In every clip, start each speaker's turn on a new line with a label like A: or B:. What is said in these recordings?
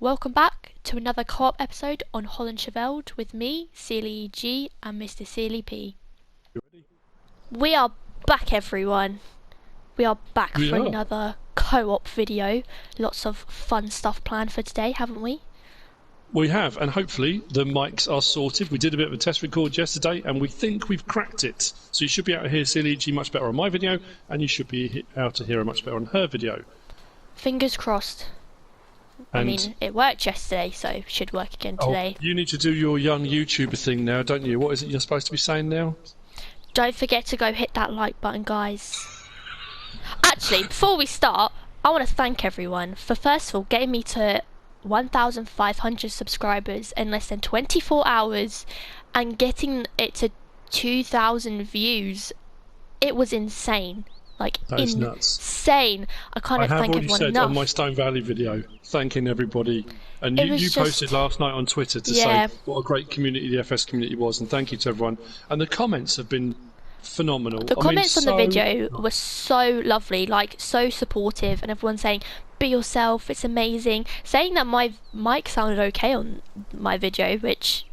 A: Welcome back to another co-op episode on HOLLANDSCHEVELD with me, SealyEG, and MrSealyP. We are back, everyone. We are back for another co-op video. Lots of fun stuff planned for today, haven't we?
B: We have, and hopefully the mics are sorted. We did a bit of a test record yesterday, and we think we've cracked it. So you should be able to hear SealyEG much better on my video, and you should be able to hear her much better on her video.
A: Fingers crossed. I mean, it worked yesterday, so it should work again today.
B: You need to do your young YouTuber thing now, don't you? What is it you're supposed to be saying now?
A: Don't forget to go hit that like button, guys. Actually, before we start, I want to thank everyone for, first of all, getting me to 1,500 subscribers in less than 24 hours and getting it to 2,000 views. It was insane. Like,
B: nuts.
A: Insane. I can't thank everyone enough. I have already said
B: on my Stone Valley video, thanking everybody. And you posted last night on Twitter to say what a great community the FS community was, and thank you to everyone. And the comments have been phenomenal.
A: The comments on the video were so lovely, like so supportive, and everyone saying, be yourself, it's amazing. Saying that my mic sounded okay on my video, which...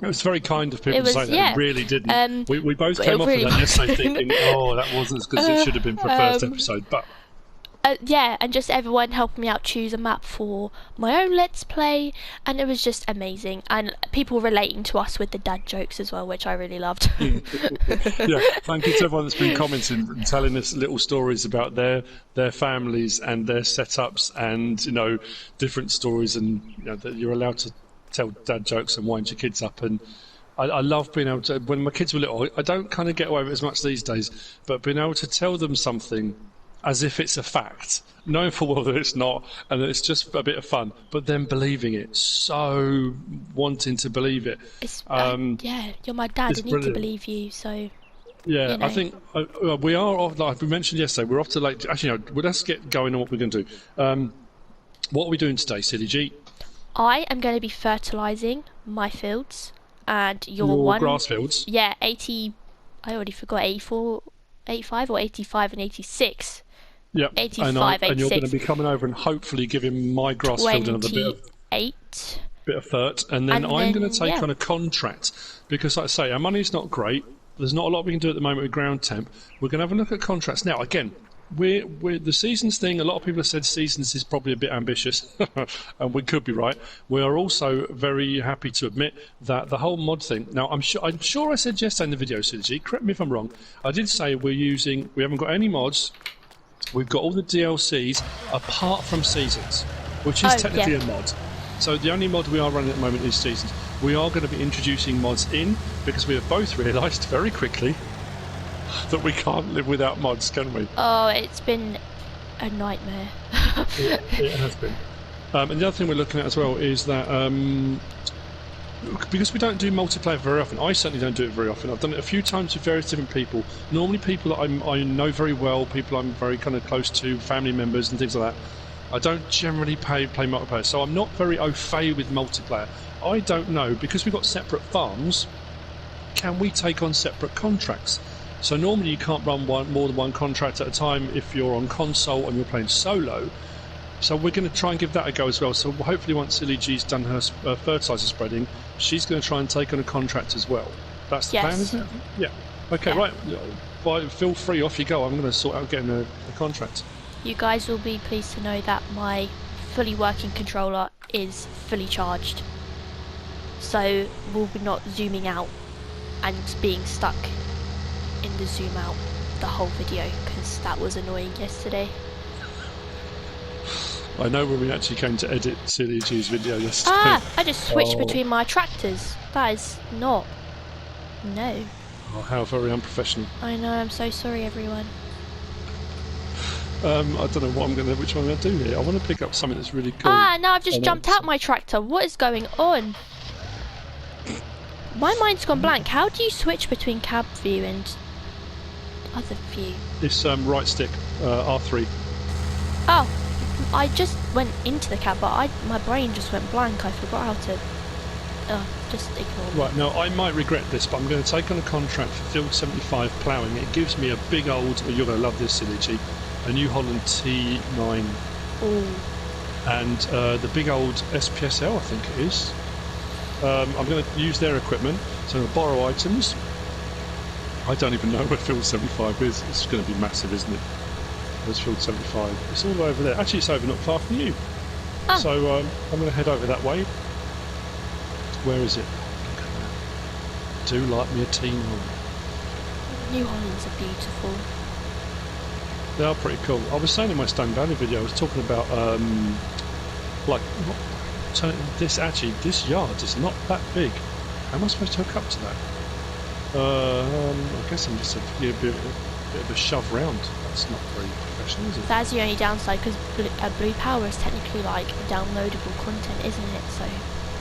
B: It was very kind of people to say that. Yeah. It really didn't. We both came off of that yesterday thinking, oh, that wasn't as good as it should have been for a first episode. But
A: yeah, and just everyone helped me out choose a map for my own Let's Play, and it was just amazing. And people relating to us with the dad jokes as well, which I really loved.
B: Yeah, thank you to everyone that's been commenting and telling us little stories about their families and their setups, and different stories, and that you're allowed to tell dad jokes and wind your kids up. And I love being able to, when my kids were little, I don't kind of get away with it as much these days, but being able to tell them something as if it's a fact, knowing full well that it's not, and that it's just a bit of fun, but then believing it, so wanting to believe it.
A: Yeah, you're my dad, I need to believe you, so...
B: Yeah, I think we are off, like we mentioned yesterday, we're off to late... Actually, no, let's get going on what we're going to do. What are we doing today, SealyEG?
A: I am going to be fertilising my fields, and
B: your grass fields.
A: Yeah, 80. I already forgot 84, 85, or 85 and 86.
B: Yep.
A: 85,
B: and you're going to be coming over and hopefully giving my grass field another bit of fert, and then I'm going to take on a contract, because, like I say, our money's not great. There's not a lot we can do at the moment with ground temp. We're going to have a look at contracts now. Again, we're the seasons thing. A lot of people have said seasons is probably a bit ambitious, and we could be right. We are also very happy to admit that the whole mod thing. Now, I'm sure I said yesterday in the video, SealyEG, correct me if I'm wrong. I did say we haven't got any mods. We've got all the DLCs apart from seasons, which is technically a mod. So the only mod we are running at the moment is seasons. We are going to be introducing mods in, because we have both realised very quickly that we can't live without mods, can we?
A: Oh, it's been a nightmare.
B: it has been. And the other thing we're looking at as well is that because we don't do multiplayer very often, I certainly don't do it very often. I've done it a few times with various different people. Normally people that I know very well, people I'm very kind of close to, family members and things like that. I don't generally play multiplayer, so I'm not very au fait with multiplayer. I don't know, because we've got separate farms, can we take on separate contracts? So normally you can't run more than one contract at a time if you're on console and you're playing solo. So we're going to try and give that a go as well. So hopefully once SealyEG's done her fertiliser spreading, she's going to try and take on a contract as well. That's the plan, isn't it? Yeah. Okay, right. Feel free, off you go. I'm going to sort out getting a contract.
A: You guys will be pleased to know that my fully working controller is fully charged. So we'll be not zooming out and being stuck in the zoom out the whole video, because that was annoying yesterday.
B: I know when we actually came to edit SealyEG's video yesterday.
A: I just switched between my tractors. That is not... No.
B: Oh, how very unprofessional.
A: I know, I'm so sorry everyone.
B: I don't know which one I'm going to do here. I want to pick up something that's really cool.
A: Now I've just jumped out my tractor. What is going on? My mind's gone blank. How do you switch between cab view and other view?
B: It's right stick, R3.
A: Oh, I just went into the cab, but my brain just went blank. I forgot how to... just ignore me.
B: Right, now I might regret this, but I'm going to take on a contract for Field 75 ploughing. It gives me a big old... you're going to love this, SealyEG. A New Holland T9.
A: Ooh.
B: and the big old SPSL, I think it is. I'm going to use their equipment, so I'm going to borrow items. I don't even know where Field 75 is. It's going to be massive, isn't it? There's Field 75. It's all the way over there. Actually, it's over not far from you. Oh. So I'm going to head over that way. Where is it? Look at that. Do like me a teen home.
A: New Hollands are beautiful.
B: They are pretty cool. I was saying in my Stone Valley video, I was talking about like this yard is not that big. How am I supposed to hook up to that? I guess I'm just a bit of a shove round. That's not very professional, is it?
A: That's the only downside, because Blue Power is technically like downloadable content, isn't it? So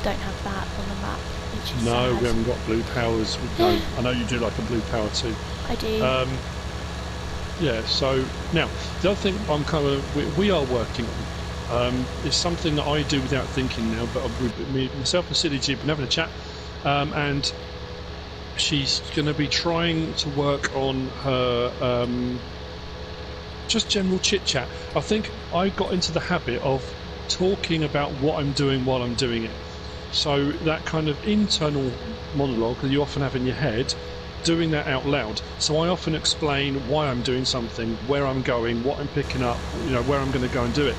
A: don't have that on the map, which is
B: no,
A: sad.
B: We haven't got Blue Powers. No, I know you do like a Blue Power too.
A: I do.
B: Yeah. So now the other thing we are working on is something that I do without thinking now. But myself and SealyEG been having a chat, and she's going to be trying to work on her just general chit chat. I think I got into the habit of talking about what I'm doing while I'm doing it. So that kind of internal monologue that you often have in your head, doing that out loud. So I often explain why I'm doing something, where I'm going, what I'm picking up, where I'm going to go and do it.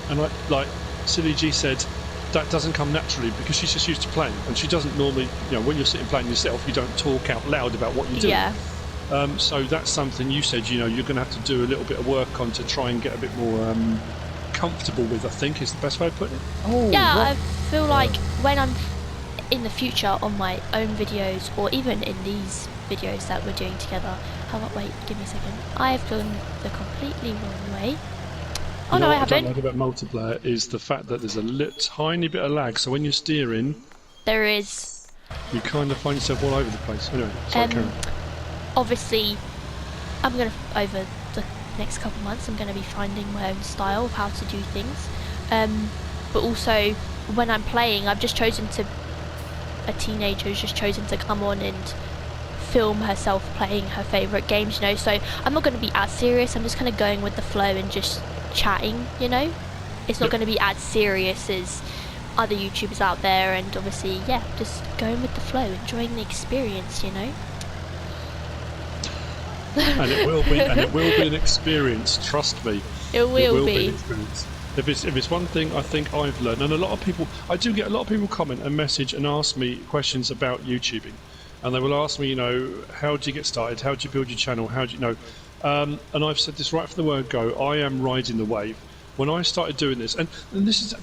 B: And like SealyEG said, that doesn't come naturally because she's just used to playing, and she doesn't normally, when you're sitting playing yourself, you don't talk out loud about what you're doing.
A: Yeah.
B: So that's something you said, you're going to have to do a little bit of work on to try and get a bit more comfortable with, I think is the best way of putting it. Oh,
A: yeah, what? I feel like when I'm in the future on my own videos, or even in these videos that we're doing together. Wait, give me a second. I've gone the completely wrong way. Oh no, I haven't.
B: What I like about multiplayer is the fact that there's a tiny bit of lag, so when you're steering,
A: there is.
B: You kind of find yourself all over the place. Anyway, sorry, Karen.
A: Obviously, over the next couple of months, I'm going to be finding my own style of how to do things. But also, when I'm playing, a teenager has just chosen to come on and film herself playing her favourite games, so I'm not going to be as serious. I'm just kind of going with the flow and just chatting, It's not going to be as serious as other YouTubers out there, and obviously, just going with the flow, enjoying the experience,
B: And it will be an experience, trust me.
A: It will be.
B: An experience. If it's one thing I think I've learned, and I do get a lot of people comment and message and ask me questions about YouTubing, and they will ask me, how do you get started? How do you build your channel? How do you know? And I've said this right from the word go. I am riding the wave. When I started doing this, and this is,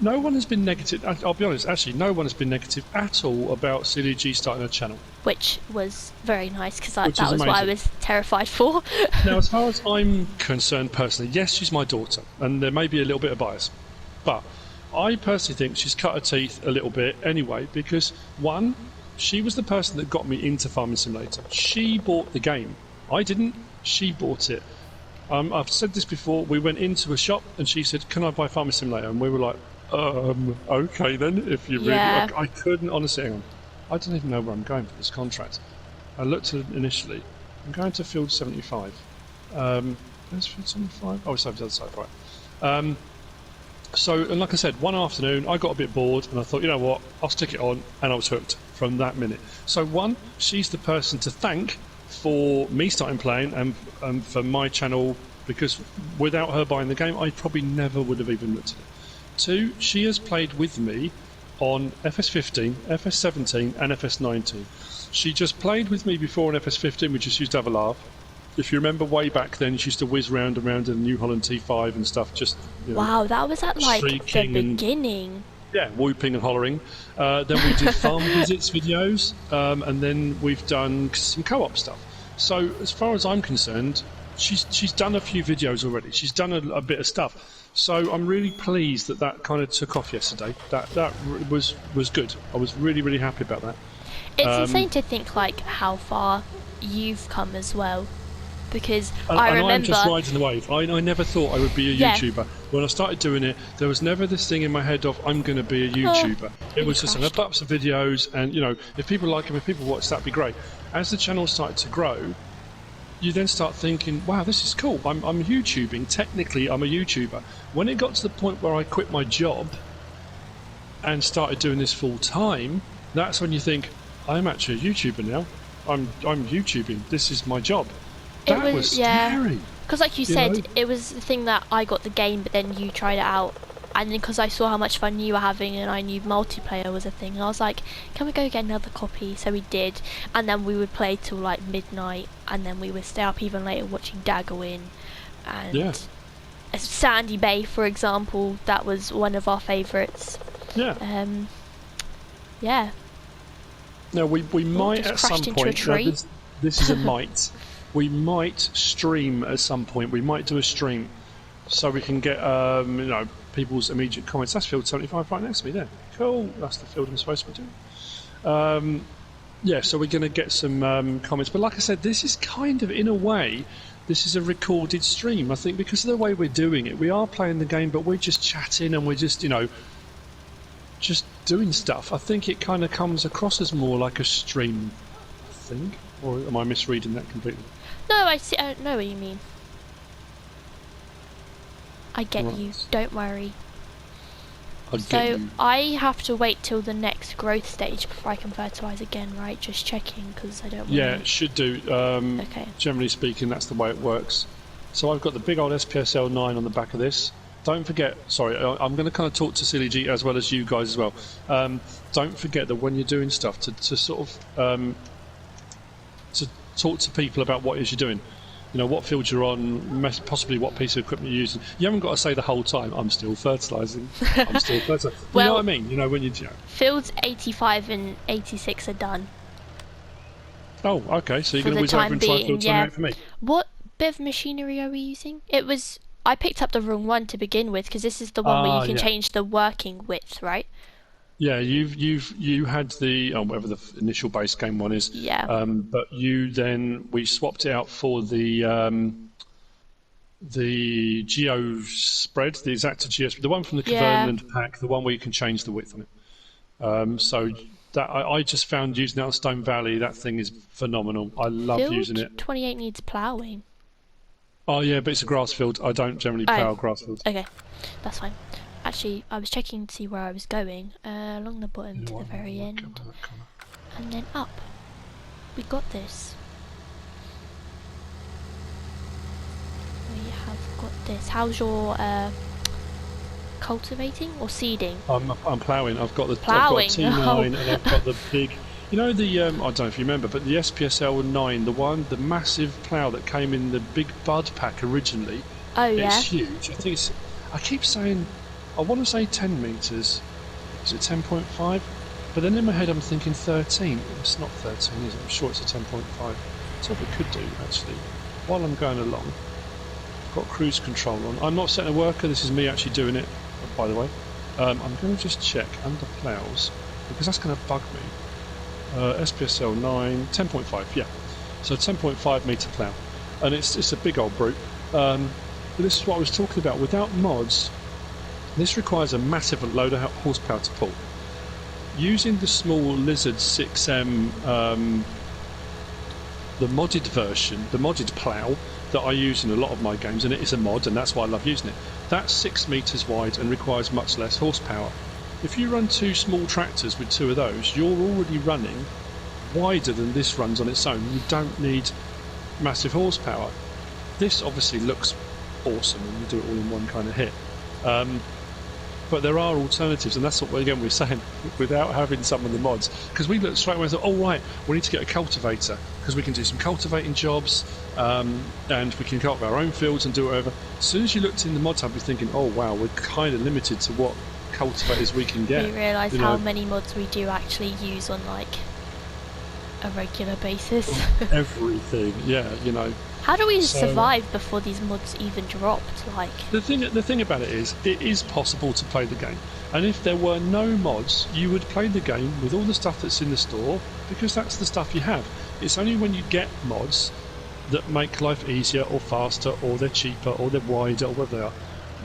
B: no one has been negative. I'll be honest, actually, no one has been negative at all about SealyEG starting a channel.
A: Which was very nice, because that was what I was terrified for.
B: Now, as far as I'm concerned personally, yes, she's my daughter, and there may be a little bit of bias, but I personally think she's cut her teeth a little bit anyway, because one, she was the person that got me into Farming Simulator. She bought the game. I didn't. She bought it. I've said this before. We went into a shop and she said, "Can I buy Farming Simulator?" And we were like, okay then, if you really...
A: Yeah.
B: I couldn't, honestly, hang on. I don't even know where I'm going for this contract. I looked at it initially. I'm going to Field 75. Where's Field 75? Oh, it's over the other side, right. So, and like I said, one afternoon I got a bit bored and I thought, you know what, I'll stick it on, and I was hooked from that minute. So one, she's the person to thank for me starting playing and for my channel, because without her buying the game, I probably never would have even looked at it. Two, she has played with me on FS15, FS17 and FS19. She just played with me before on FS15, we just used to have a laugh. If you remember way back then, she used to whiz round and round in the New Holland T5 and stuff, just...
A: Wow, that was at like the beginning.
B: Yeah, whooping and hollering. Then we did farm visits videos, and then we've done some co-op stuff. So as far as I'm concerned, she's done a few videos already. She's done a bit of stuff. So I'm really pleased that kind of took off yesterday. That was good. I was really, really happy about that.
A: It's insane to think like how far you've come as well. Because I remember...
B: I'm just riding the wave. I never thought I would be a YouTuber. When I started doing it, there was never this thing in my head of, I'm going to be a YouTuber. It was just, I'm going to put up some videos, and, if people like them, if people watch, that'd be great. As the channel started to grow, you then start thinking, wow, this is cool. I'm YouTubing. Technically, I'm a YouTuber. When it got to the point where I quit my job and started doing this full time, that's when you think, I'm actually a YouTuber now. I'm YouTubing. This is my job. That was scary.
A: Because like you said, it was the thing that I got the game, but then you tried it out. And then because I saw how much fun you were having and I knew multiplayer was a thing, I was like, can we go get another copy? So we did. And then we would play till like midnight. And then we would stay up even later watching Dagger win. And Sandy Bay, for example, that was one of our favourites.
B: Yeah.
A: Yeah.
B: Now, we might at some point... This is a might. We might stream at some point. We might do a stream so we can get, you know, people's immediate comments. That's Field 75 right next to me there. Cool. That's the field I'm supposed to be doing. Yeah, so we're going to get some comments. But like I said, this is kind of, in a way, this is a recorded stream. I think because of the way we're doing it, we are playing the game, but we're just chatting and we're just, you know, just doing stuff. I think it kind of comes across as more like a stream, I think. Or am I misreading that completely?
A: No, I see. I know what you mean. I get you. Don't worry. So I have to wait till the next growth stage before I can fertilise again, right? Just checking because I don't want
B: Yeah, it should do.
A: Okay.
B: Generally speaking, that's the way it works. So I've got the big old SPSL 9 on the back of this. Don't forget, sorry, I'm going to kind of talk to SealyEG as well as you guys as well. Don't forget that when you're doing stuff, to sort of to talk to people about what it is you're doing. You know, what field you're on, possibly what piece of equipment you're using. You haven't got to say the whole time, I'm still fertilising, I'm still fertilising.
A: Well,
B: you know what I mean? You know, when you...
A: Fields 85 and 86 are done.
B: Oh, okay, so you're going to whiz over and try field 28 for me.
A: What bit of machinery are we using? It was... I picked up the wrong one to begin with, because this is the one where you can change the working width, right?
B: Yeah, you had the whatever the initial base game one is.
A: Yeah.
B: But we swapped it out for the Geo spread, the Exacta Geo spread, the one from the Converland pack, the one where you can change the width on it. So that I just found using that on Stone Valley, that thing is phenomenal. I love using it.
A: 28 needs ploughing.
B: Oh yeah, but it's a grass field. I don't generally plough grass fields.
A: Okay, that's fine. Actually, I was checking to see where I was going, along the bottom to the very end, and then up. We got this. We have got this. How's your cultivating or seeding?
B: I'm ploughing. I've got
A: ploughing.
B: I've got T9 and I've got the big. You know the I don't know if you remember, but the SPSL 9, the massive plough that came in the big bud pack originally.
A: Oh yeah.
B: It's huge. I think it's. I keep saying. I want to say 10 metres. Is it 10.5? But then in my head I'm thinking 13. It's not 13, is it? I'm sure it's a 10.5. That's what we could do, actually. While I'm going along, I've got cruise control on. I'm not setting a worker, this is me actually doing it, by the way. I'm going to just check under ploughs, because that's going to bug me. SPSL 9, 10.5, yeah. So 10.5 metre plough. And it's a big old brute. But this is what I was talking about. Without mods, this requires a massive load of horsepower to pull. Using the small Lizard 6M, the modded version, the modded plough that I use in a lot of my games, and it is a mod, and that's why I love using it. That's 6 metres wide and requires much less horsepower. If you run 2 small tractors with 2 of those, you're already running wider than this runs on its own. You don't need massive horsepower. This obviously looks awesome when you do it all in one kind of hit. But there are alternatives, and that's what again we're saying without having some of the mods, because we looked straight away and thought, oh right, we need to get a cultivator because we can do some cultivating jobs, and we can cultivate our own fields and do whatever. As soon as you looked in the mod tab, you're thinking, oh wow, we're kind of limited to what cultivators we can get.
A: We realise how many mods we do actually use on like a regular basis.
B: Everything, yeah, you know.
A: How do we survive before these mods even dropped? Like
B: the thing about it is possible to play the game, and if there were no mods, you would play the game with all the stuff that's in the store because that's the stuff you have. It's only when you get mods that make life easier or faster, or they're cheaper, or they're wider, or whatever they are.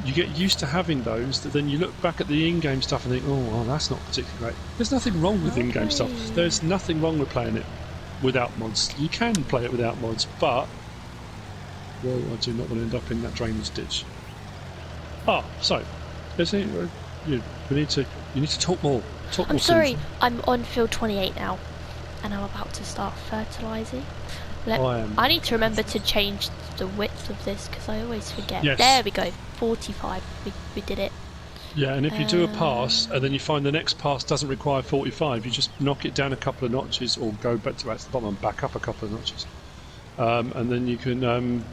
B: You get used to having those, that then you look back at the in-game stuff and think, oh, well, that's not particularly great. There's nothing wrong with in-game stuff. There's nothing wrong with playing it without mods. You can play it without mods, but Well, I do not want to end up in that drainage ditch. Ah, so, you need to talk more.
A: I'm sorry, I'm on field 28 now, and I'm about to start fertilising. I need to remember to change the width of this because I always forget.
B: Yes.
A: There we go, 45. We did it.
B: Yeah, and if you do a pass and then you find the next pass doesn't require 45, you just knock it down a couple of notches or go back to the bottom and back up a couple of notches. And then you can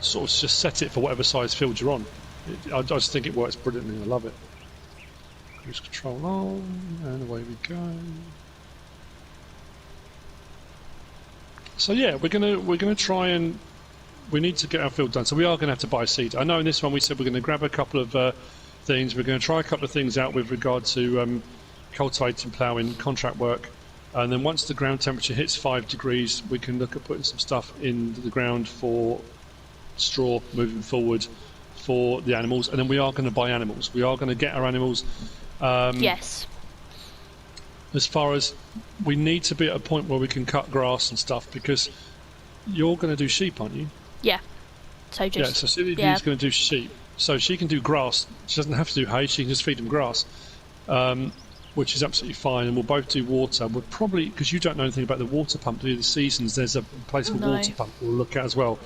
B: sort of just set it for whatever size field you're on. I just think it works brilliantly. I love it. Cruise control on, and away we go. So yeah, we're gonna try and we need to get our field done. So we are going to have to buy seed. I know in this one we said we're going to grab a couple of things. We're going to try a couple of things out with regard to cultivating, ploughing, contract work, and then once the ground temperature hits 5 degrees, we can look at putting some stuff in the ground for straw moving forward for the animals. And then we are going to buy animals. We are going to get our animals.
A: Yes.
B: As far as we need to be at a point where we can cut grass and stuff, because you're going to do sheep, aren't you?
A: Yeah. So
B: so SealyEG is going to do sheep. So she can do grass. She doesn't have to do hay. She can just feed them grass, which is absolutely fine. And we'll both do water. We'll probably, because you don't know anything about the water pump, do the seasons. There's a place for water pump we'll look at as well.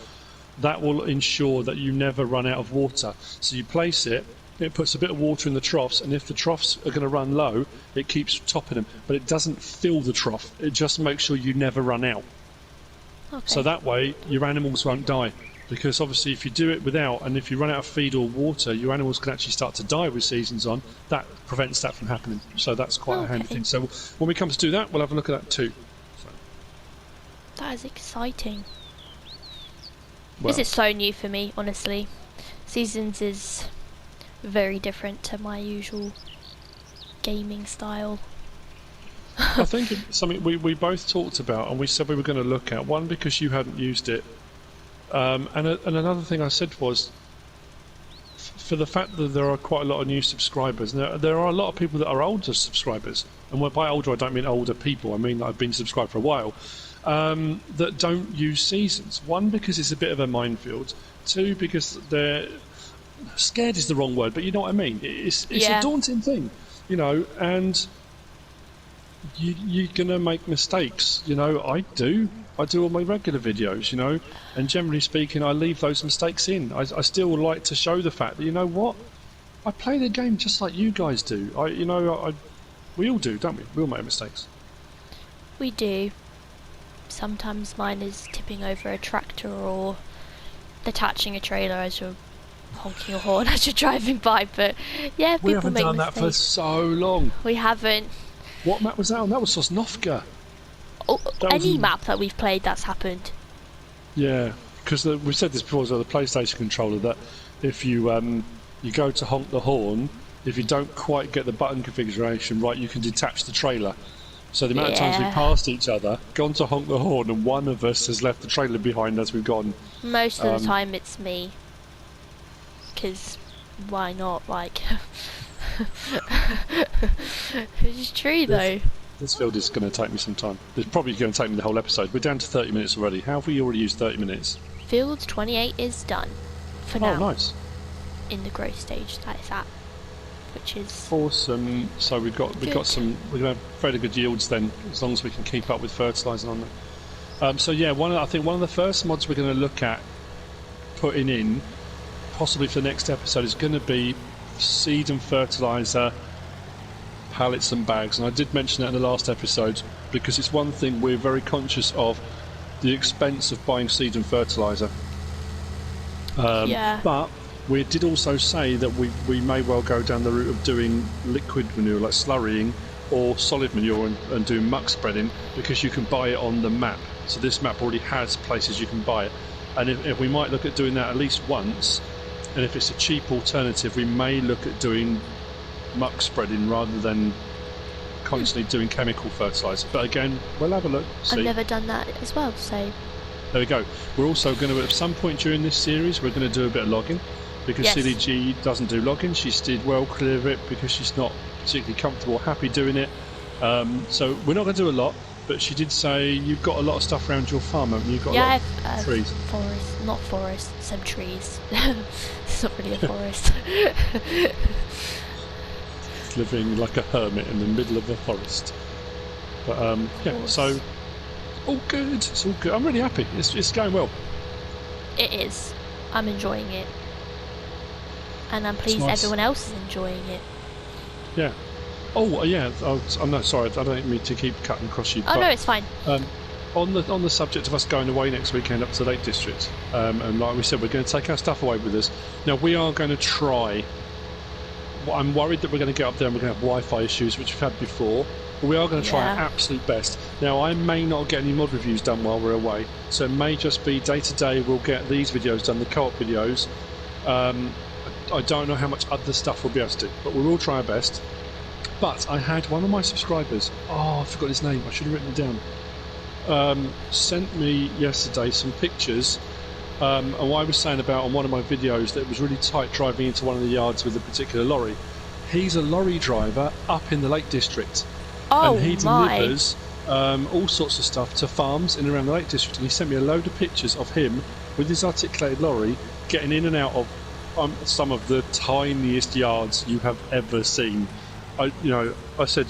B: That will ensure that you never run out of water. So you place it. It puts a bit of water in the troughs, and if the troughs are going to run low, it keeps topping them. But it doesn't fill the trough. It just makes sure you never run out.
A: Okay.
B: So that way, your animals won't die. Because obviously, if you do it without, and if you run out of feed or water, your animals can actually start to die with seasons on. That prevents that from happening. So that's quite a handy thing. So when we come to do that, we'll have a look at that too. So.
A: That is exciting.
B: Well,
A: this is so new for me, honestly. Seasons is very different to my usual gaming style.
B: I think it's something we both talked about, and we said we were going to look at. One, because you hadn't used it, and another thing I said was, for the fact that there are quite a lot of new subscribers. Now, there are a lot of people that are older subscribers, and by older I don't mean older people. I mean that I've been subscribed for a while, that don't use seasons. One, because it's a bit of a minefield. Two, because they're scared is the wrong word, but you know what I mean. It's a daunting thing, and you're gonna make mistakes. I do all my regular videos, and generally speaking, I leave those mistakes in. I still like to show the fact that, you know what, I play the game just like you guys do. We all do, don't we? We all make mistakes.
A: We do. Sometimes mine is tipping over a tractor or detaching a trailer as you're honking your horn as you're driving by, but yeah, people make mistakes. We haven't done that
B: for so long.
A: We haven't.
B: What map was that on? That was Sosnovka.
A: Any map that we've played, that's happened.
B: Yeah, because we've said this before as well, the PlayStation controller, that if you you go to honk the horn, if you don't quite get the button configuration right, you can detach the trailer. So the amount of times we passed each other, gone to honk the horn, and one of us has left the trailer behind as we've gone.
A: Most of the time it's me. Because why not? Like, it's true though.
B: This field is going to take me some time. It's probably going to take me the whole episode. We're down to 30 minutes already. How have we already used 30 minutes?
A: Field 28 is done for now.
B: Oh, nice.
A: In the growth stage that is at, which is
B: awesome. So we're going to have fairly good yields then, as long as we can keep up with fertilising on them. So yeah, I think one of the first mods we're going to look at putting in, possibly for the next episode, is going to be seed and fertiliser pallets and bags. And I did mention that in the last episode, because it's one thing we're very conscious of, the expense of buying seed and fertiliser. But we did also say that we may well go down the route of doing liquid manure, like slurrying, or solid manure and doing muck spreading, because you can buy it on the map. So this map already has places you can buy it. And if we might look at doing that at least once, and if it's a cheap alternative, we may look at doing muck spreading rather than constantly doing chemical fertiliser. But again, we'll have a look. See.
A: I've never done that as well, so
B: there we go. We're also going to, at some point during this series, we're going to do a bit of logging, because SealyEG doesn't do logging. She steered well clear of it because she's not particularly comfortable or happy doing it. So we're not going to do a lot, but she did say you've got a lot of stuff around your farm, haven't you? You've got a lot of trees.
A: Forest, not forest, some trees. It's not really a forest.
B: Living like a hermit in the middle of a forest. But yeah, so all good. It's all good. I'm really happy. It's going well.
A: It is. I'm enjoying it, and I'm pleased everyone else is enjoying it.
B: Yeah. Oh yeah. I'm not sorry. I don't mean to keep cutting across you.
A: Oh no, it's fine.
B: On the subject of us going away next weekend up to the Lake District, and like we said, we're going to take our stuff away with us. Now we are going to try. I'm worried that we're going to get up there and we're going to have Wi-Fi issues, which we've had before. But we are going to try our absolute best. Now, I may not get any mod reviews done while we're away, so it may just be day to day we'll get these videos done, the co-op videos. I don't know how much other stuff we'll be able to do, but we will try our best. But I had one of my subscribers, I forgot his name, I should have written it down, sent me yesterday some pictures, and what I was saying about on one of my videos that it was really tight driving into one of the yards with a particular lorry. He's a lorry driver up in the Lake District.
A: Oh,
B: and he delivers all sorts of stuff to farms in and around the Lake District, and he sent me a load of pictures of him with his articulated lorry getting in and out of some of the tiniest yards you have ever seen. I said,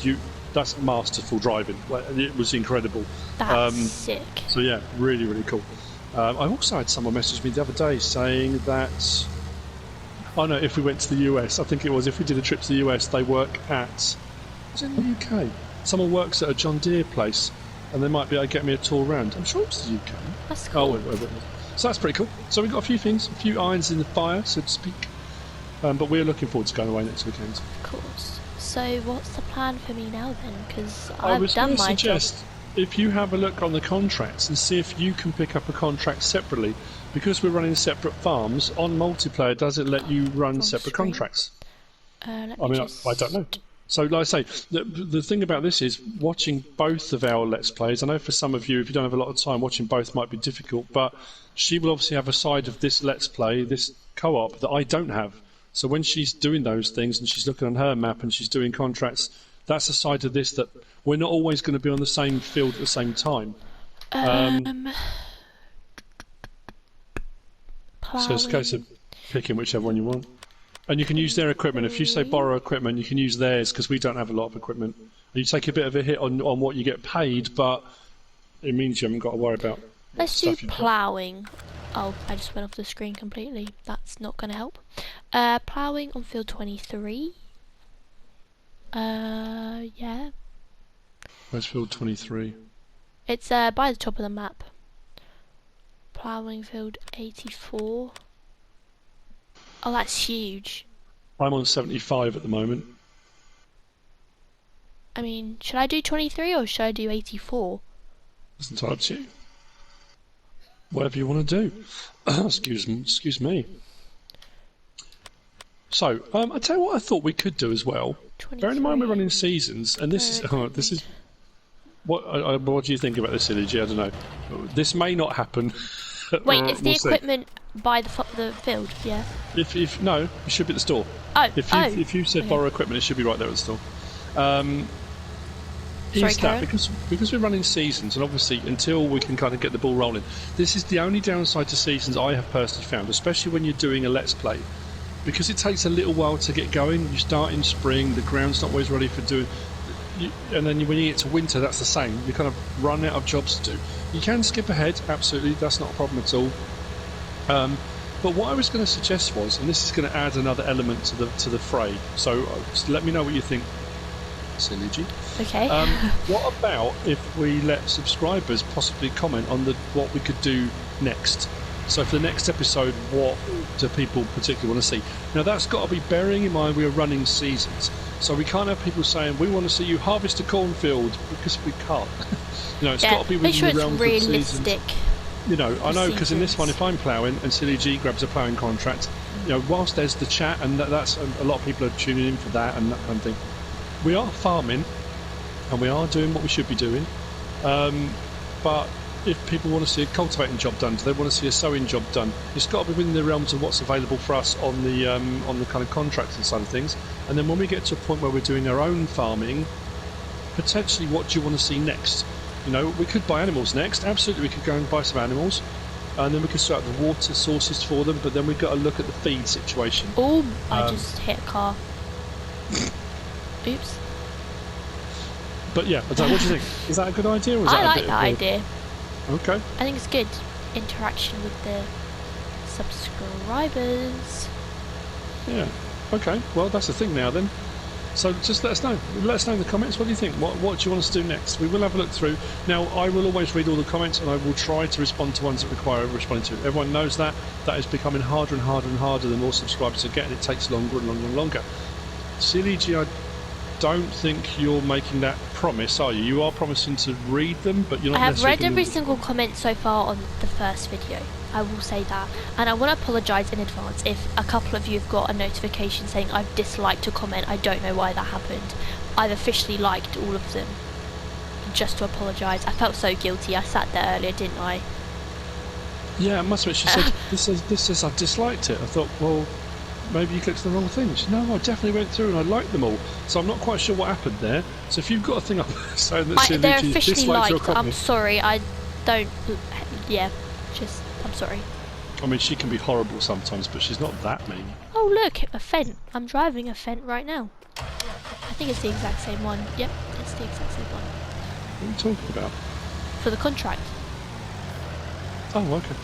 B: that's masterful driving. It was incredible.
A: That's sick.
B: So yeah, really, really cool. I also had someone message me the other day saying that, if we went to the US, I think it was, if we did a trip to the US, they work at, was it in the UK? Someone works at a John Deere place, and they might be able to get me a tour around. I'm sure it's the UK.
A: That's cool.
B: So that's pretty cool. So we've got a few things, a few irons in the fire, so to speak. But we're looking forward to going away next weekend.
A: Of course. So what's the plan for me now then? Because
B: I
A: I've done my job.
B: If you have a look on the contracts and see if you can pick up a contract separately, because we're running separate farms, on multiplayer does it let you run separate contracts?
A: I
B: don't know. So like I say, the thing about this is watching both of our Let's Plays. I know for some of you, if you don't have a lot of time, watching both might be difficult, but she will obviously have a side of this Let's Play, this co-op, that I don't have. So when she's doing those things and she's looking on her map and she's doing contracts, that's a side of this that we're not always going to be on the same field at the same time. So it's a case of picking whichever one you want. And you can use their equipment. If you say borrow equipment, you can use theirs because we don't have a lot of equipment. And you take a bit of a hit on what you get paid, but it means you haven't got to worry about.
A: Let's do ploughing. Oh, I just went off the screen completely. That's not going to help. Ploughing on field 23. Yeah.
B: Where's field 23?
A: It's by the top of the map. Plowing field 84. Oh, that's huge.
B: I'm on 75 at the moment.
A: I mean, should I do 23 or should I do 84?
B: It's entirely up to you. Whatever you want to do. Excuse me. So, I tell you what I thought we could do as well. Bearing in mind we're running seasons, and this is what do you think about this, SealyEG? I don't know. This may not happen.
A: Wait, is the equipment by the field? Yeah.
B: If no, it should be at the store.
A: Oh.
B: If you said borrow equipment, it should be right there at the store. Because we're running seasons, and obviously until we can kind of get the ball rolling, this is the only downside to seasons I have personally found, especially when you're doing a Let's Play, because it takes a little while to get going. You start in spring, the ground's not always ready for doing. And then when you get to winter, that's the same. You kind of run out of jobs to do. You can skip ahead, absolutely, that's not a problem at all. But what I was going to suggest was, and this is going to add another element to the fray. So just let me know what you think, SealyEG.
A: Okay.
B: What about if we let subscribers possibly comment on what we could do next? So for the next episode, what do people particularly want to see? Now that's got to be bearing in mind we are running seasons. So we can't have people saying, we want to see you harvest a cornfield, because we can't. It's got to be within the realms of
A: realistic.
B: I know, because in this one, if I'm ploughing and SealyEG grabs a ploughing contract, whilst there's the chat, and that's a lot of people are tuning in for that and that kind of thing, we are farming, and we are doing what we should be doing, but if people want to see a cultivating job done, do they want to see a sowing job done? It's got to be within the realms of what's available for us on the kind of contracting side of things. And then when we get to a point where we're doing our own farming, potentially what do you want to see next? You know, we could buy animals next. Absolutely, we could go and buy some animals, and then we could sort out the water sources for them. But then we've got to look at the feed situation.
A: Oh, I just hit a car. Oops.
B: But yeah, what do you think? Is that a good idea? Or is
A: I
B: that
A: like that idea.
B: Okay.
A: I think it's good interaction with the subscribers.
B: Yeah. Okay. Well, that's the thing now then. So just let us know. Let us know in the comments. What do you think? What do you want us to do next? We will have a look through. Now, I will always read all the comments, and I will try to respond to ones that require responding to. Everyone knows that. That is becoming harder and harder and harder the more subscribers are getting. It takes longer and longer and longer. SealyEG, I don't think you're making that promise, are you? You are promising to read them, but you're not.
A: I have read every single comment so far on the first video. I will say that, and I want to apologise in advance if a couple of you have got a notification saying I've disliked a comment. I don't know why that happened. I've officially liked all of them, just to apologise. I felt so guilty. I sat there earlier, didn't I?
B: Yeah, I must admit, she said, this says I've disliked it. I thought, well, maybe you clicked the wrong things. No, I definitely went through and I liked them all. So I'm not quite sure what happened there. So if you've got a thing up saying that
A: they're
B: SealyEG
A: officially
B: disliked your
A: liked.
B: comment,
A: I'm sorry, I don't... Yeah, just... I'm sorry.
B: I mean, she can be horrible sometimes, but she's not that mean.
A: Oh look, a Fent. I'm driving a Fent right now. I think it's the exact same one. Yep, it's the exact same one.
B: What are you talking about?
A: For the contract.
B: Oh, okay.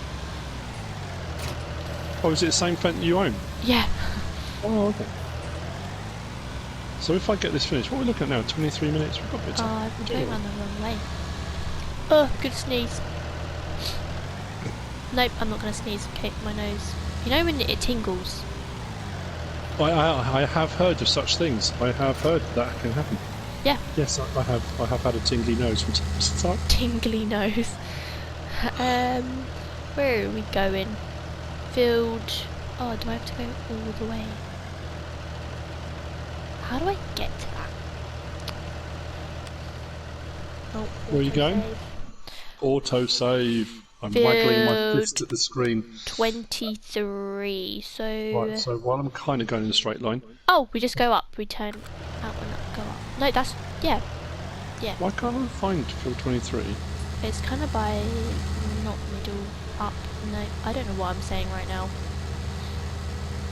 B: Oh, is it the same Fent you own?
A: Yeah.
B: Oh, okay. So if I get this finished, what are we looking at now? 23 minutes? We've got a bit of time.
A: I'm going around the wrong way. Oh, good sneeze. Nope, I'm not going to sneeze. Okay, my nose. You know when it tingles?
B: I have heard of such things. I have heard that can happen.
A: Yeah.
B: Yes, I have had a tingly nose from time to time.
A: Tingly nose. Where are we going? Field. Oh, do I have to go all the way? How do I get to that? Oh,
B: where are you going? Auto save. I'm waggling my fist at the screen.
A: 23. So.
B: Right. So while I'm kind of going in a straight line.
A: Oh, we just go up. We turn out and up, go up. No, that's yeah.
B: Why can't I find field 23?
A: It's kind of by not middle up. No, I don't know what I'm saying right now.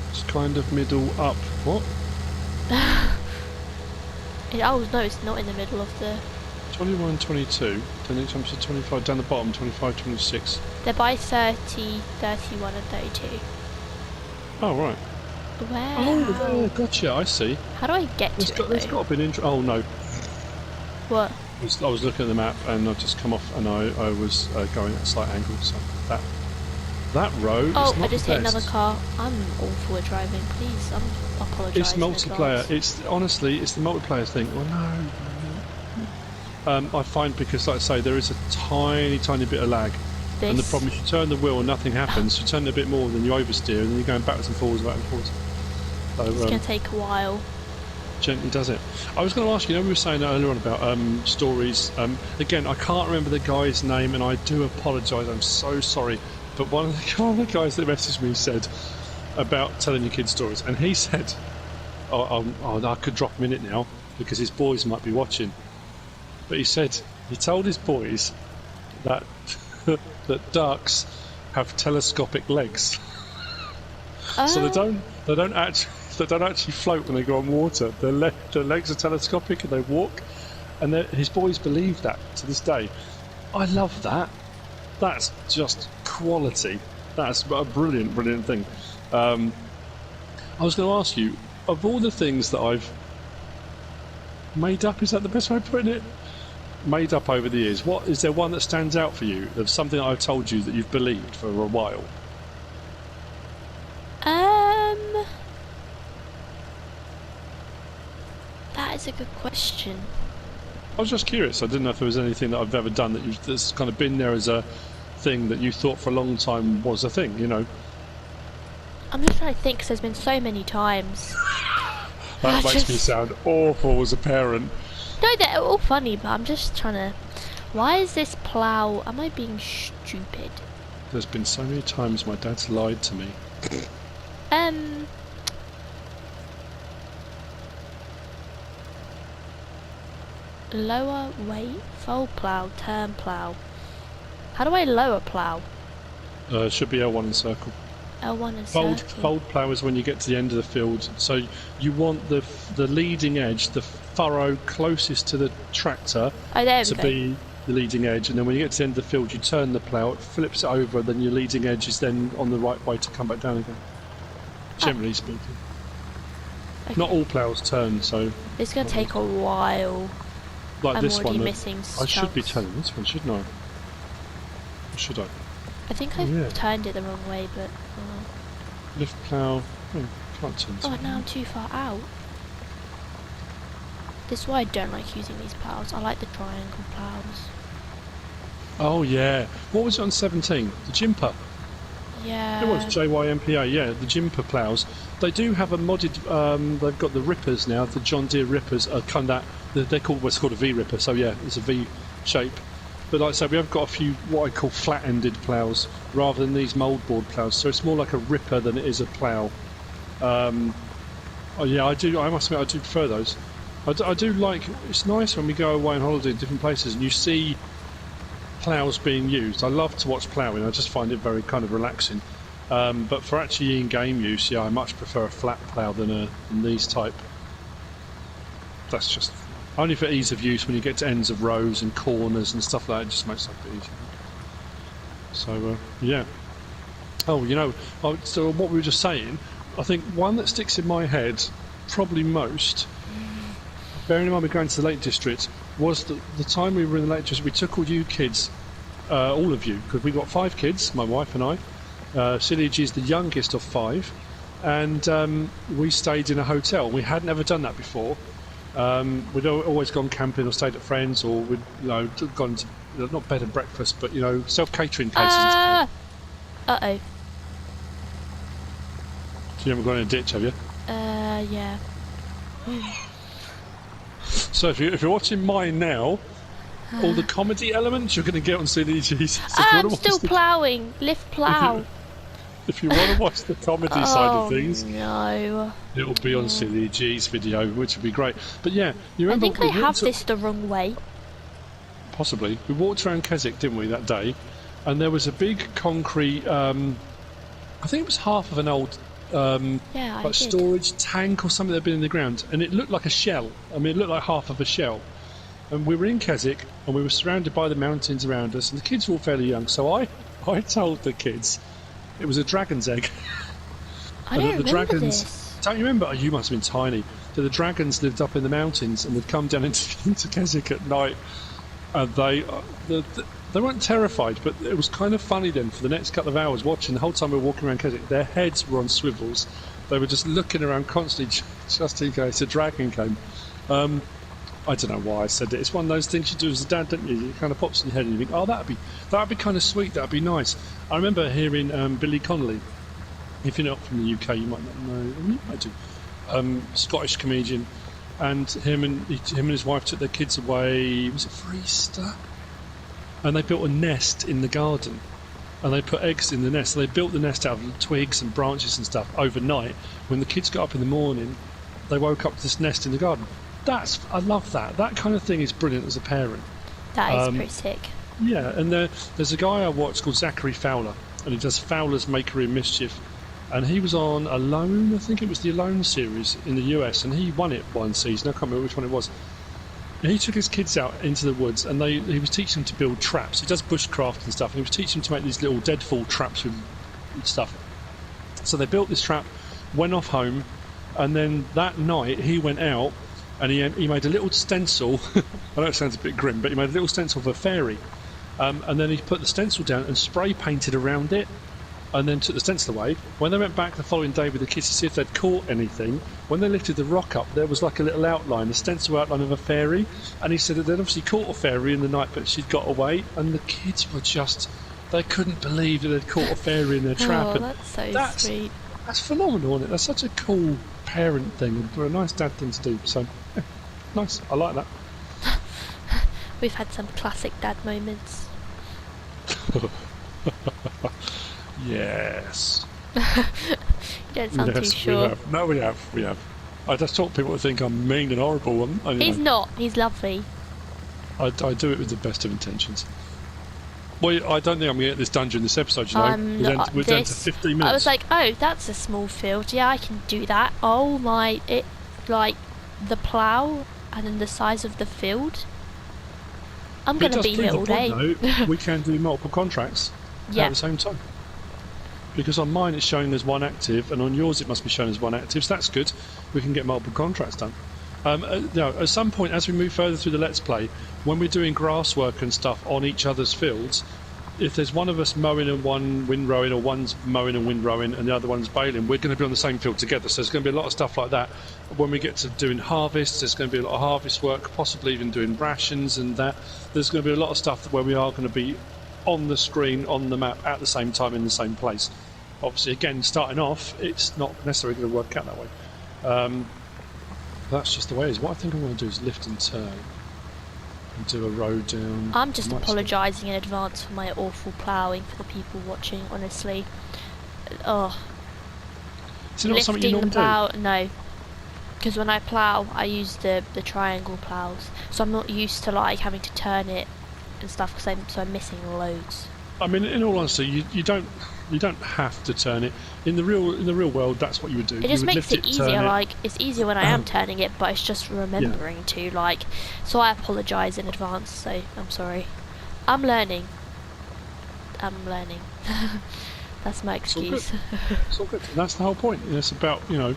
B: It's kind of middle up. What?
A: Oh no, it's not in the middle of the...
B: 21, 22, then it jumps to 25 down the bottom, 25, 26.
A: They're by 30, 31 and 32.
B: Oh, right.
A: Where?
B: Oh, gotcha, I see.
A: How do I get to it?
B: There's got to be an intro. Oh, no.
A: What?
B: I was looking at the map and I've just come off and I was going at a slight angle, so that road is not
A: I just
B: the
A: hit
B: best.
A: another car. I'm awful at driving, please. I'm apologising.
B: It's multiplayer. It's honestly, it's the multiplayer thing. Well, no. I find because, like I say, there is a tiny bit of lag. And the problem is you turn the wheel and nothing happens. You turn it a bit more, then you oversteer, and then you're going backwards and forwards, backwards and forwards. So,
A: it's going to take a while.
B: Gently does it. I was going to ask you, we were saying earlier on about stories. Again, I can't remember the guy's name, and I do apologise. I'm so sorry. But one of the guys that messaged me said about telling your kids stories, and he said, I could drop him in it now because his boys might be watching. But he said he told his boys that that ducks have telescopic legs, so they don't actually float when they go on water. Their legs are telescopic and they walk, and his boys believe that to this day. I love that. That's just quality. That's a brilliant thing. I was going to ask you, of all the things that I've made up, is that the best way of putting it? Made up over the years, what is there one that stands out for you of something I've told you that you've believed for a while?
A: That is a good question.
B: I was just curious. I didn't know if there was anything that I've ever done that's kind of been there as a thing that you thought for a long time was a thing, you know.
A: I'm just trying to think because there's been so many times.
B: That makes me sound awful as a parent.
A: No, they're all funny, but I'm just trying to... Why is this plough... Am I being stupid?
B: There's been so many times my dad's lied to me.
A: Lower weight, fold plough, turn plough. How do I lower plough?
B: It should be L1 and circle.
A: L1 and circle.
B: Fold plough is when you get to the end of the field. So you want the leading edge, the furrow closest to the tractor, to be the leading edge. And then when you get to the end of the field, you turn the plough, it flips it over, then your leading edge is then on the right way to come back down again. Generally speaking. Okay. Not all ploughs turn, so...
A: It's going to take a while.
B: Like
A: I'm
B: this
A: already
B: one.
A: missing
B: I should be turning this one, shouldn't I? Or should I?
A: I think I've turned it the wrong way, but...
B: Lift plough... Oh, can't turn this one.
A: Now I'm too far out. This is why I don't like using these ploughs. I like the triangle ploughs.
B: Oh yeah. What was it on 17? The Jimper?
A: Yeah.
B: It was JYMPA, yeah, the Jimper ploughs. They do have a modded, they've got the Rippers now, the John Deere Rippers are kind of that, they're called, what's called a V-Ripper, so yeah, it's a V shape. But like I say, we have got a few what I call flat-ended ploughs, rather than these mouldboard ploughs, so it's more like a ripper than it is a plough. Oh yeah, I must admit I do prefer those. I do like, it's nice when we go away on holiday in different places and you see ploughs being used. I love to watch ploughing, I just find it very kind of relaxing. But for actually in-game use, yeah, I much prefer a flat plough than these type. That's just only for ease of use when you get to ends of rows and corners and stuff like that. It just makes life a bit easier. So yeah. Oh, you know, so what we were just saying, I think one that sticks in my head probably most, bearing in mind we're going to the Lake District, was the time we were in the Lake District. We took all you kids, all of you, because we got 5 kids, my wife and I. SealyEG is the youngest of 5, and we stayed in a hotel. We hadn't ever done that before. We'd always gone camping or stayed at friends, or we'd gone to not bed and breakfast, but self-catering places.
A: Uh-oh.
B: You haven't gone in a ditch, have you?
A: Yeah.
B: So if you're watching mine now, all the comedy elements you're going to get on SealyEG's. So
A: I'm still ploughing. Lift plough.
B: If you want to watch the comedy side of things,
A: no,
B: it'll be on SealyEG's video, which would be great. But yeah, you remember?
A: I think I have this the wrong way.
B: Possibly. We walked around Keswick, didn't we, that day? And there was a big concrete. I think it was half of an old storage tank or something that had been in the ground, and it looked like a shell. I mean, it looked like half of a shell. And we were in Keswick, and we were surrounded by the mountains around us, and the kids were all fairly young. So I told the kids it was a dragon's egg.
A: I don't remember this.
B: Don't you remember? Oh, you must have been tiny. So the dragons lived up in the mountains and would come down into Keswick at night. And they weren't terrified, but it was kind of funny then for the next couple of hours watching. The whole time we were walking around Keswick, their heads were on swivels. They were just looking around constantly just in case a dragon came. I don't know why I said it. It's one of those things you do as a dad, don't you? It kind of pops in your head and you think, oh, that'd be kind of sweet. That'd be nice. I remember hearing Billy Connolly. If you're not from the UK, you might not know. I do. Scottish comedian, and him and his wife took their kids away. Was it for Easter? And they built a nest in the garden, and they put eggs in the nest. So they built the nest out of twigs and branches and stuff overnight. When the kids got up in the morning, they woke up to this nest in the garden. I love that. That kind of thing is brilliant as a parent.
A: That is pretty sick.
B: Yeah, and there's a guy I watch called Zachary Fowler, and he does Fowler's Makery and Mischief. And he was on Alone, I think it was the Alone series in the US, and he won it one season. I can't remember which one it was. And he took his kids out into the woods, and he was teaching them to build traps. He does bushcraft and stuff, and he was teaching them to make these little deadfall traps with stuff. So they built this trap, went off home, and then that night he went out and he made a little stencil. I know it sounds a bit grim, but he made a little stencil of a fairy. And then he put the stencil down and spray painted around it, and then took the stencil away. When they went back the following day with the kids to see if they'd caught anything, when they lifted the rock up, there was like a little outline, a stencil outline of a fairy. And he said that they'd obviously caught a fairy in the night, but she'd got away. And the kids were they couldn't believe that they'd caught a fairy in their trap.
A: Oh, that's so sweet.
B: That's phenomenal, isn't it? That's such a cool parent thing, and for a nice dad thing to do. So, yeah, nice. I like that.
A: We've had some classic dad moments.
B: Yes.
A: You don't sound too sure.
B: No, we have. I just thought people would think I'm mean and horrible.
A: He's not. He's lovely.
B: I do it with the best of intentions. Well, I don't think I'm going to get this dungeon this episode, you know. We're down to 15 minutes.
A: I was like, oh, that's a small field. Yeah, I can do that. Oh my, like the plough and then the size of the field. I'm going to be here all day.
B: Though, we can do multiple contracts at the same time. Because on mine it's showing as one active, and on yours it must be shown as one active, so that's good. We can get multiple contracts done. At some point, as we move further through the Let's Play, when we're doing grass work and stuff on each other's fields, if there's one of us mowing and one windrowing, or one's mowing and windrowing and the other one's baling, we're going to be on the same field together. So there's going to be a lot of stuff like that. When we get to doing harvests, there's going to be a lot of harvest work, possibly even doing rations and that. There's going to be a lot of stuff where we are going to be on the screen, on the map, at the same time in the same place. Obviously, again, starting off, it's not necessarily going to work out that way. That's just the way it is. What I think I'm going to do is lift and turn and do a road down.
A: I'm just apologising in advance for my awful ploughing for the people watching, honestly. Oh.
B: Is it not something you normally do?
A: No. Because when I plough, I use the triangle ploughs. So I'm not used to like having to turn it and stuff, because I'm missing loads.
B: I mean, in all honesty, you don't have to turn it. In the real world, that's what you would do.
A: It just makes it easier. Like, it's easier when I am turning it, but it's just remembering to, like. So I apologise in advance. So I'm sorry. I'm learning. That's my excuse.
B: It's all good. That's the whole point. It's about, you know,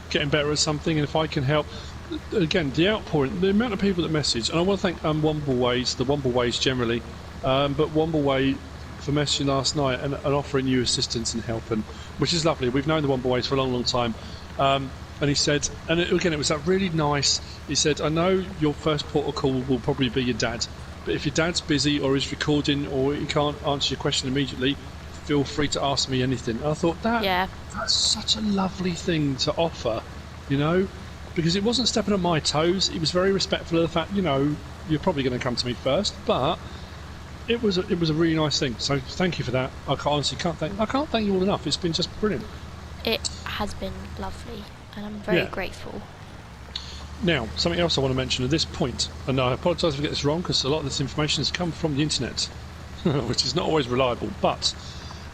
B: getting better at something, and if I can help. Again, the outpouring, the amount of people that message, and I want to thank Wombleways, the Wombleways generally, but Wombleway for messaging last night and offering you assistance and help, and which is lovely. We've known the Wombleways for a long time, and he said, and again, it was that really nice. He said, I know your first port of call will probably be your dad, but if your dad's busy or is recording or he can't answer your question immediately, feel free to ask me anything. And I thought that's such a lovely thing to offer, you know. Because it wasn't stepping on my toes. It was very respectful of the fact, you know, you're probably going to come to me first, but it was a really nice thing. So thank you for that. I can't thank you all enough. It's been just brilliant.
A: It has been lovely, and I'm very grateful.
B: Now, something else I want to mention at this point, and I apologise if I get this wrong, because a lot of this information has come from the internet, which is not always reliable. But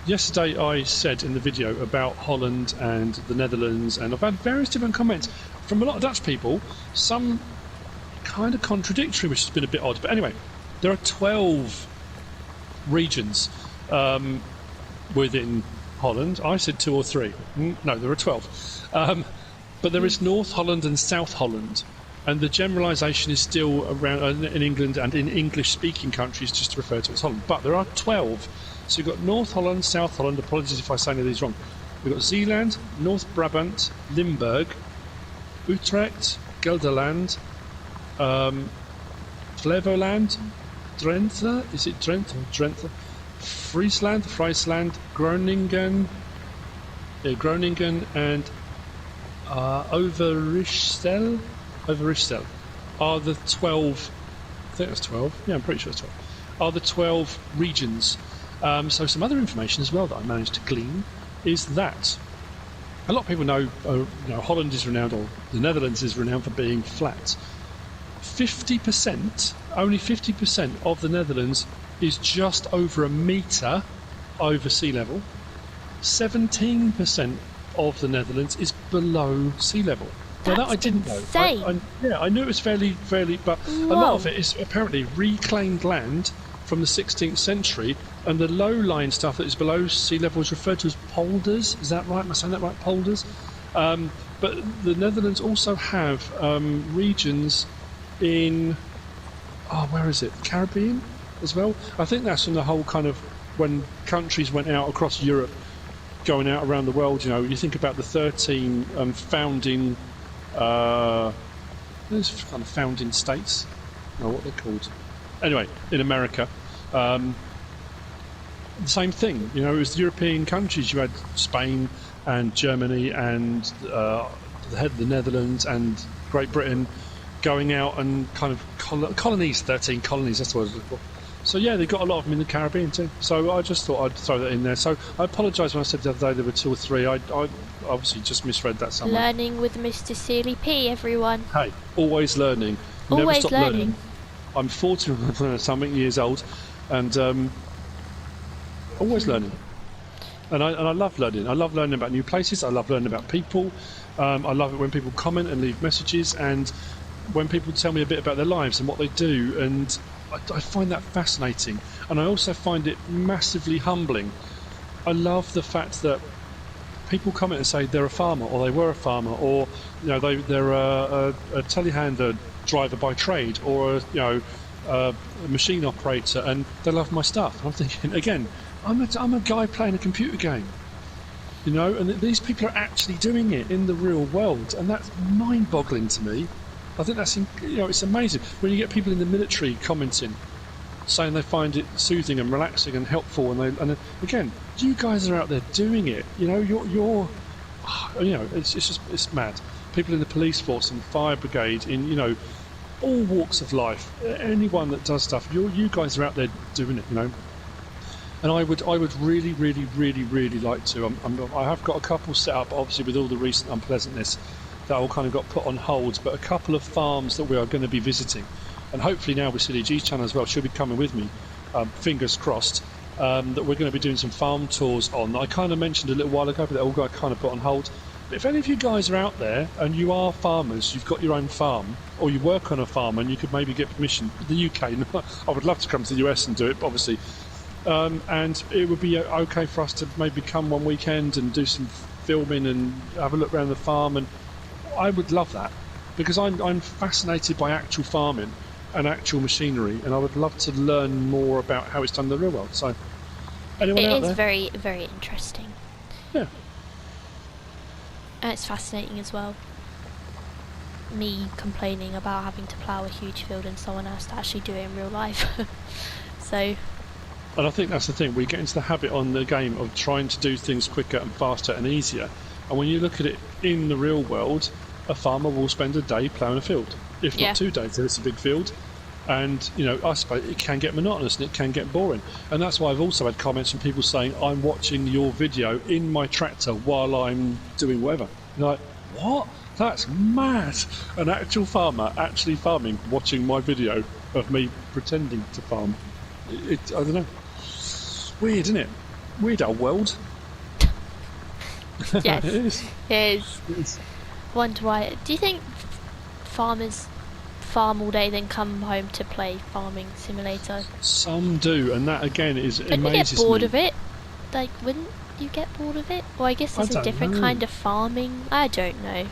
B: yesterday I said in the video about Holland and the Netherlands, and I've had various different comments from a lot of Dutch people, some kind of contradictory, which has been a bit odd. But anyway, there are 12 regions within Holland. I said 2 or 3. No, there are 12. But there is North Holland and South Holland. And the generalisation is still around in England and in English-speaking countries just to refer to it as Holland. But there are 12. So you've got North Holland, South Holland. Apologies if I say any of these wrong. We've got Zeeland, North Brabant, Limburg, Utrecht, Gelderland, Flevoland, Drenthe, is it Drenthe or Drenthe? Friesland, Groningen, and Overijssel are the 12. I think that's 12. Yeah, I'm pretty sure it's 12. Are the 12 regions. So some other information as well that I managed to glean is that a lot of people know, Holland is renowned, or the Netherlands is renowned for being flat. 50%, only 50% of the Netherlands is just over a metre over sea level. 17% of the Netherlands is below sea level. Now that I didn't know. I knew it was fairly, but a lot of it is apparently reclaimed land from the 16th century, and the low-lying stuff that is below sea level is referred to as polders. Is that right? Am I saying that right? Polders? But the Netherlands also have regions in, where is it? Caribbean as well? I think that's from the whole kind of, when countries went out across Europe, going out around the world, you know, you think about the 13 founding, those kind of founding states, I don't know what they're called. Anyway, in America, the same thing. You know, it was the European countries. You had Spain and Germany and the Netherlands and Great Britain going out and kind of colonies, 13 colonies, that's what I was looking for. So yeah, they've got a lot of them in the Caribbean too. So I just thought I'd throw that in there. So I apologise when I said the other day there were 2 or 3. I obviously just misread that somewhere.
A: Learning with Mr. SealyP, everyone.
B: Hey, always learning.
A: Always learning.
B: I'm 40 something years old, and always learning. And I love learning. I love learning about new places. I love learning about people. I love it when people comment and leave messages, and when people tell me a bit about their lives and what they do. And I find that fascinating. And I also find it massively humbling. I love the fact that people comment and say they're a farmer, or they were a farmer, or they're a telehandler driver by trade, or a machine operator, and they love my stuff. And I'm thinking, again, I'm a guy playing a computer game, and these people are actually doing it in the real world, and that's mind-boggling to me. I think that's it's amazing when you get people in the military commenting, saying they find it soothing and relaxing and helpful, and again, you guys are out there doing it. It's mad. People in the police force and fire brigade, in all walks of life, anyone that does stuff, you guys are out there doing it. And I would really, really, really, really like to. I have got a couple set up, obviously with all the recent unpleasantness, that all kind of got put on hold. But a couple of farms that we are going to be visiting, and hopefully now with SealyEG Channel as well, she'll be coming with me. Fingers crossed. That we're going to be doing some farm tours on. I kind of mentioned a little while ago, but they all got kind of put on hold. But if any of you guys are out there and you are farmers, you've got your own farm, or you work on a farm, and you could maybe get permission. The UK, I would love to come to the US and do it, obviously. And it would be okay for us to maybe come one weekend and do some filming and have a look around the farm, and I would love that, because I'm fascinated by actual farming and actual machinery, and I would love to learn more about how it's done in the real world. So anyone out there?
A: It is very, very interesting.
B: Yeah.
A: And it's fascinating as well. Me complaining about having to plough a huge field and someone else to actually do it in real life. So.
B: And I think that's the thing, we get into the habit on the game of trying to do things quicker and faster and easier. And when you look at it in the real world, a farmer will spend a day ploughing a field, if not 2 days, if it's a big field. And, I suppose it can get monotonous and it can get boring. And that's why I've also had comments from people saying, I'm watching your video in my tractor while I'm doing whatever. Like, what? That's mad! An actual farmer actually farming, watching my video of me pretending to farm. I don't know. Weird, isn't it? Weird old world.
A: Yes,
B: it is.
A: It is. Wonder why. Do you think farmers farm all day then come home to play Farming Simulator?
B: Some do, and that again is amazing.
A: Don't you get bored of it? Like, wouldn't you get bored of it? Well, I guess it's a different kind of farming. I don't know.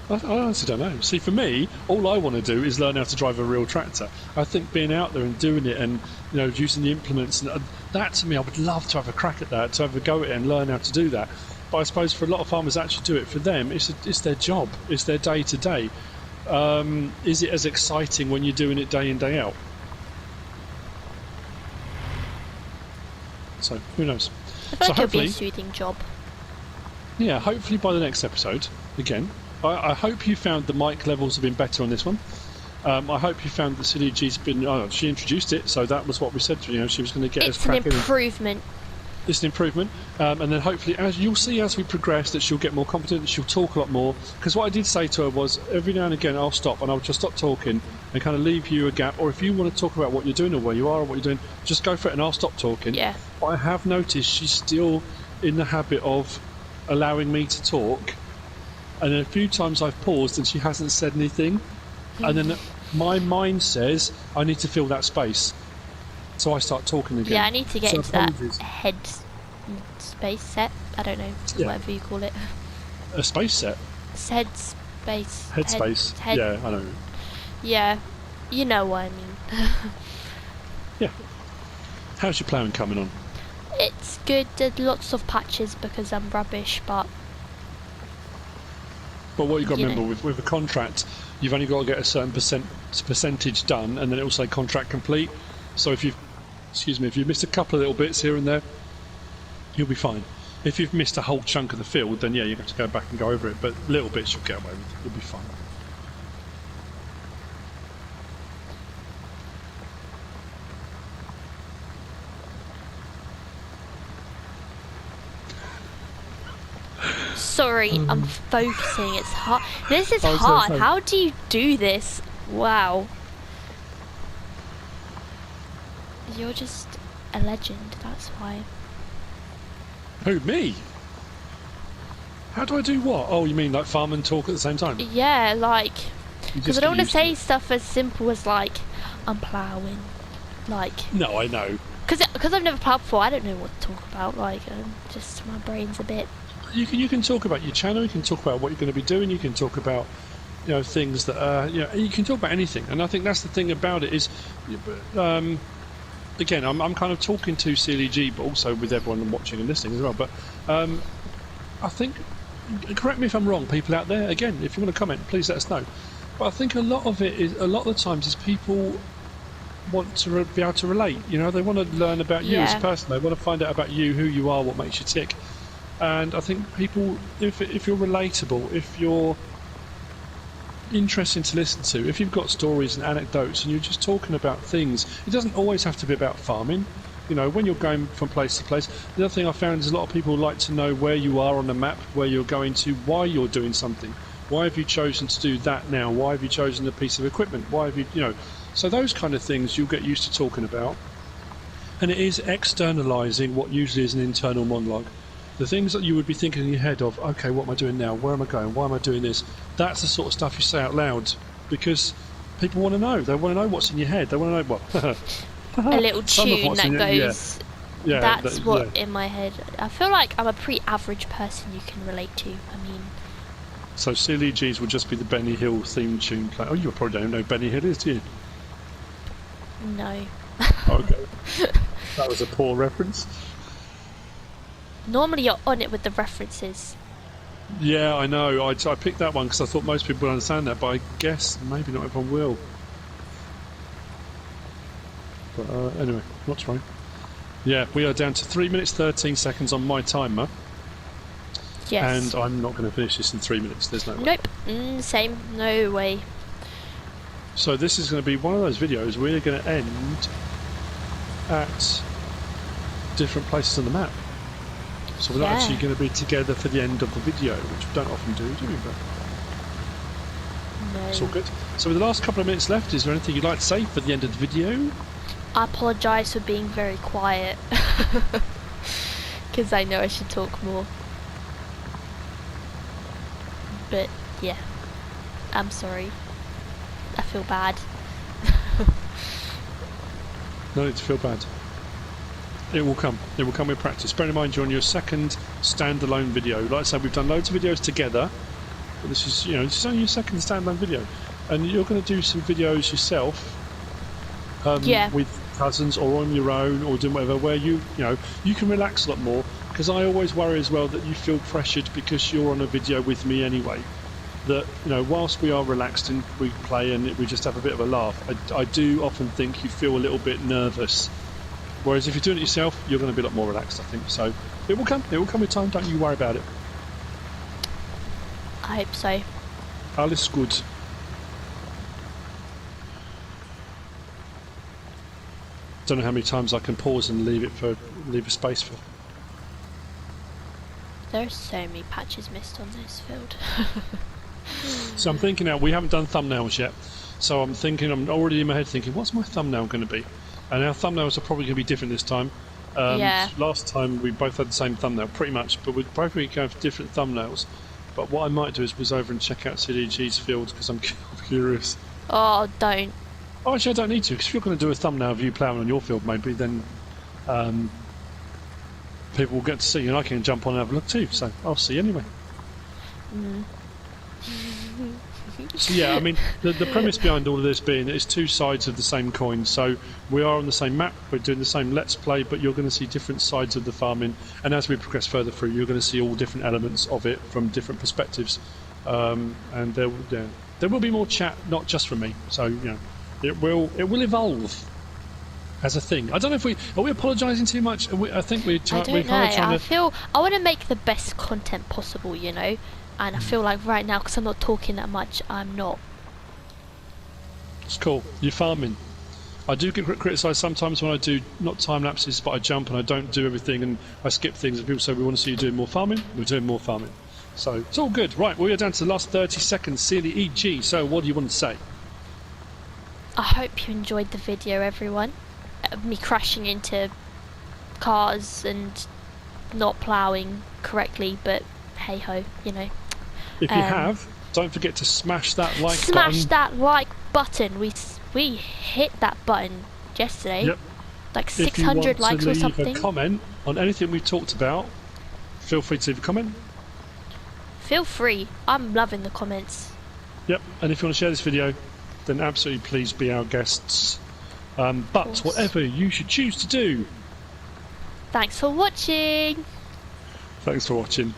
B: I honestly don't know. See, for me, all I want to do is learn how to drive a real tractor. I think being out there and doing it, and using the implements, and that to me, I would love to have a crack at that, to have a go at it and learn how to do that. But I suppose for a lot of farmers actually do it, for them, it's their job, it's their day to day. Is it as exciting when you're doing it day in, day out? So who knows?
A: I feel like it'll be a soothing job.
B: Yeah, hopefully by the next episode, again. I hope you found the mic levels have been better on this one. I hope you found that SealyEG's been. She introduced it, so that was what we said. She was going to get us cracking.
A: It's an improvement.
B: It's an improvement, and then hopefully, as you'll see as we progress, that she'll get more competent, that she'll talk a lot more. Because what I did say to her was, every now and again, I'll stop and I'll just stop talking and kind of leave you a gap. Or if you want to talk about what you're doing or where you are or what you're doing, just go for it and I'll stop talking.
A: Yeah.
B: But I have noticed she's still in the habit of allowing me to talk. And a few times I've paused and she hasn't said anything, and then my mind says I need to fill that space, so I start talking again.
A: Yeah, I need to get into that head space set. I don't know, whatever you call it.
B: A space set.
A: Head space.
B: Headspace. Yeah, I know.
A: Yeah, you know what I mean.
B: Yeah. How's your ploughing coming on?
A: It's good. There's lots of patches because I'm rubbish, but.
B: But what you've got to remember, with a contract, you've only got to get a certain percentage done, and then it will say contract complete. So if you've missed a couple of little bits here and there, you'll be fine. If you've missed a whole chunk of the field, then you have to go back and go over it. But little bits you'll get away with. You'll be fine.
A: Sorry, I'm focusing. It's hard. This is hard. How do you do this? Wow. You're just a legend, that's why.
B: Who, me? How do I do what? Oh, you mean like farm and talk at the same time?
A: Yeah, like, because I don't want to say stuff as simple as like, I'm ploughing, like.
B: No, I know.
A: Because I've never ploughed before, I don't know what to talk about. Like, just my brain's a bit.
B: You can talk about your channel. You can talk about what you're going to be doing. You can talk about, you know, things that you can talk about anything. And I think that's the thing about it is, again, I'm kind of talking to SealyEG, but also with everyone watching and listening as well. But I think, correct me if I'm wrong, people out there. Again, if you want to comment, please let us know. But I think a lot of the times is people want to be able to relate. You know, they want to learn about you as a person. They want to find out about you, who you are, what makes you tick. And I think people, if you're relatable, if you're interesting to listen to, if you've got stories and anecdotes and you're just talking about things, it doesn't always have to be about farming. You know, when you're going from place to place, the other thing I found is a lot of people like to know where you are on the map, where you're going to, why you're doing something. Why have you chosen to do that now? Why have you chosen a piece of equipment? Why have you, you know, so those kind of things you'll get used to talking about. And it is externalising what usually is an internal monologue. The things that you would be thinking in your head of, okay, what am I doing now? Where am I going? Why am I doing this? That's the sort of stuff you say out loud because people want to know. They want to know what's in your head. They want to know what.
A: A little tune that goes. Yeah, that's what in my head. I feel like I'm a pretty average person you can relate to. I mean.
B: So SealyEG's would just be the Benny Hill theme tune play. Oh, you probably don't know who Benny Hill is, do you?
A: No.
B: Okay. That was a poor reference.
A: Normally you're on it with the references.
B: Yeah, I know. I picked that one because I thought most people would understand that, but I guess maybe not everyone will. But anyway, not trying. Yeah, we are down to 3 minutes 13 seconds on my timer.
A: Yes.
B: And I'm not going to finish this in 3 minutes. There's no way.
A: Nope. Same. No way.
B: So this is going to be one of those videos we're going to end at different places on the map. So we're not actually going to be together for the end of the video, which we don't often do we? But
A: no.
B: It's all good. So with the last couple of minutes left, is there anything you'd like to say for the end of the video?
A: I apologise for being very quiet. Because I know I should talk more. But yeah, I'm sorry. I feel bad.
B: No need to feel bad. It will come. It will come with practice. Bear in mind you're on your second standalone video. Like I said, we've done loads of videos together. But this is, you know, this is only your second standalone video, and you're going to do some videos yourself. With cousins or on your own or doing whatever, where you know you can relax a lot more. Because I always worry as well that you feel pressured because you're on a video with me anyway. That, you know, whilst we are relaxed and we play and we just have a bit of a laugh, I do often think you feel a little bit nervous. Whereas if you're doing it yourself, you're going to be a lot more relaxed, I think. So it will come with time, don't you worry about it.
A: I hope so.
B: Alles good. Don't know how many times I can pause and leave a space for.
A: There's so many patches missed on this field.
B: So I'm thinking now, we haven't done thumbnails yet, so I'm already in my head thinking, what's my thumbnail going to be? And our thumbnails are probably going to be different this time. Last time we both had the same thumbnail, pretty much, but we're both going to have different thumbnails. But what I might do is whiz over and check out SealyEG's field, because I'm curious.
A: Oh, don't.
B: Oh, actually, I don't need to, because if you're going to do a thumbnail of you ploughing on your field, maybe, then people will get to see, and I can jump on and have a look too, so I'll see anyway. So yeah, I mean, the premise behind all of this being that it's two sides of the same coin. So we are on the same map, we're doing the same Let's Play, but you're going to see different sides of the farming, and as we progress further through, you're going to see all different elements of it from different perspectives. And there will be more chat, not just from me. So, you know, it will evolve as a thing. I don't know if are we apologising too much? I think we're
A: I don't know. I want to make the best content possible, you know. And I feel like right now, because I'm not talking that much, I'm not.
B: It's cool. You're farming. I do get criticised sometimes when I do, not time lapses, but I jump and I don't do everything and I skip things. And people say, we want to see you doing more farming. We're doing more farming. So it's all good. Right, we are down to the last 30 seconds. SealyEG. So what do you want to say?
A: I hope you enjoyed the video, everyone. me crashing into cars and not ploughing correctly, but hey ho, you know.
B: If you have, don't forget to smash that like button.
A: Smash that like button. We hit that button yesterday.
B: Yep.
A: Like 600 likes or something.
B: If you want to leave a comment on anything we've talked about, feel free to leave a comment.
A: Feel free. I'm loving the comments.
B: Yep. And if you want to share this video, then absolutely please be our guests. But whatever you should choose to do.
A: Thanks for watching.
B: Thanks for watching.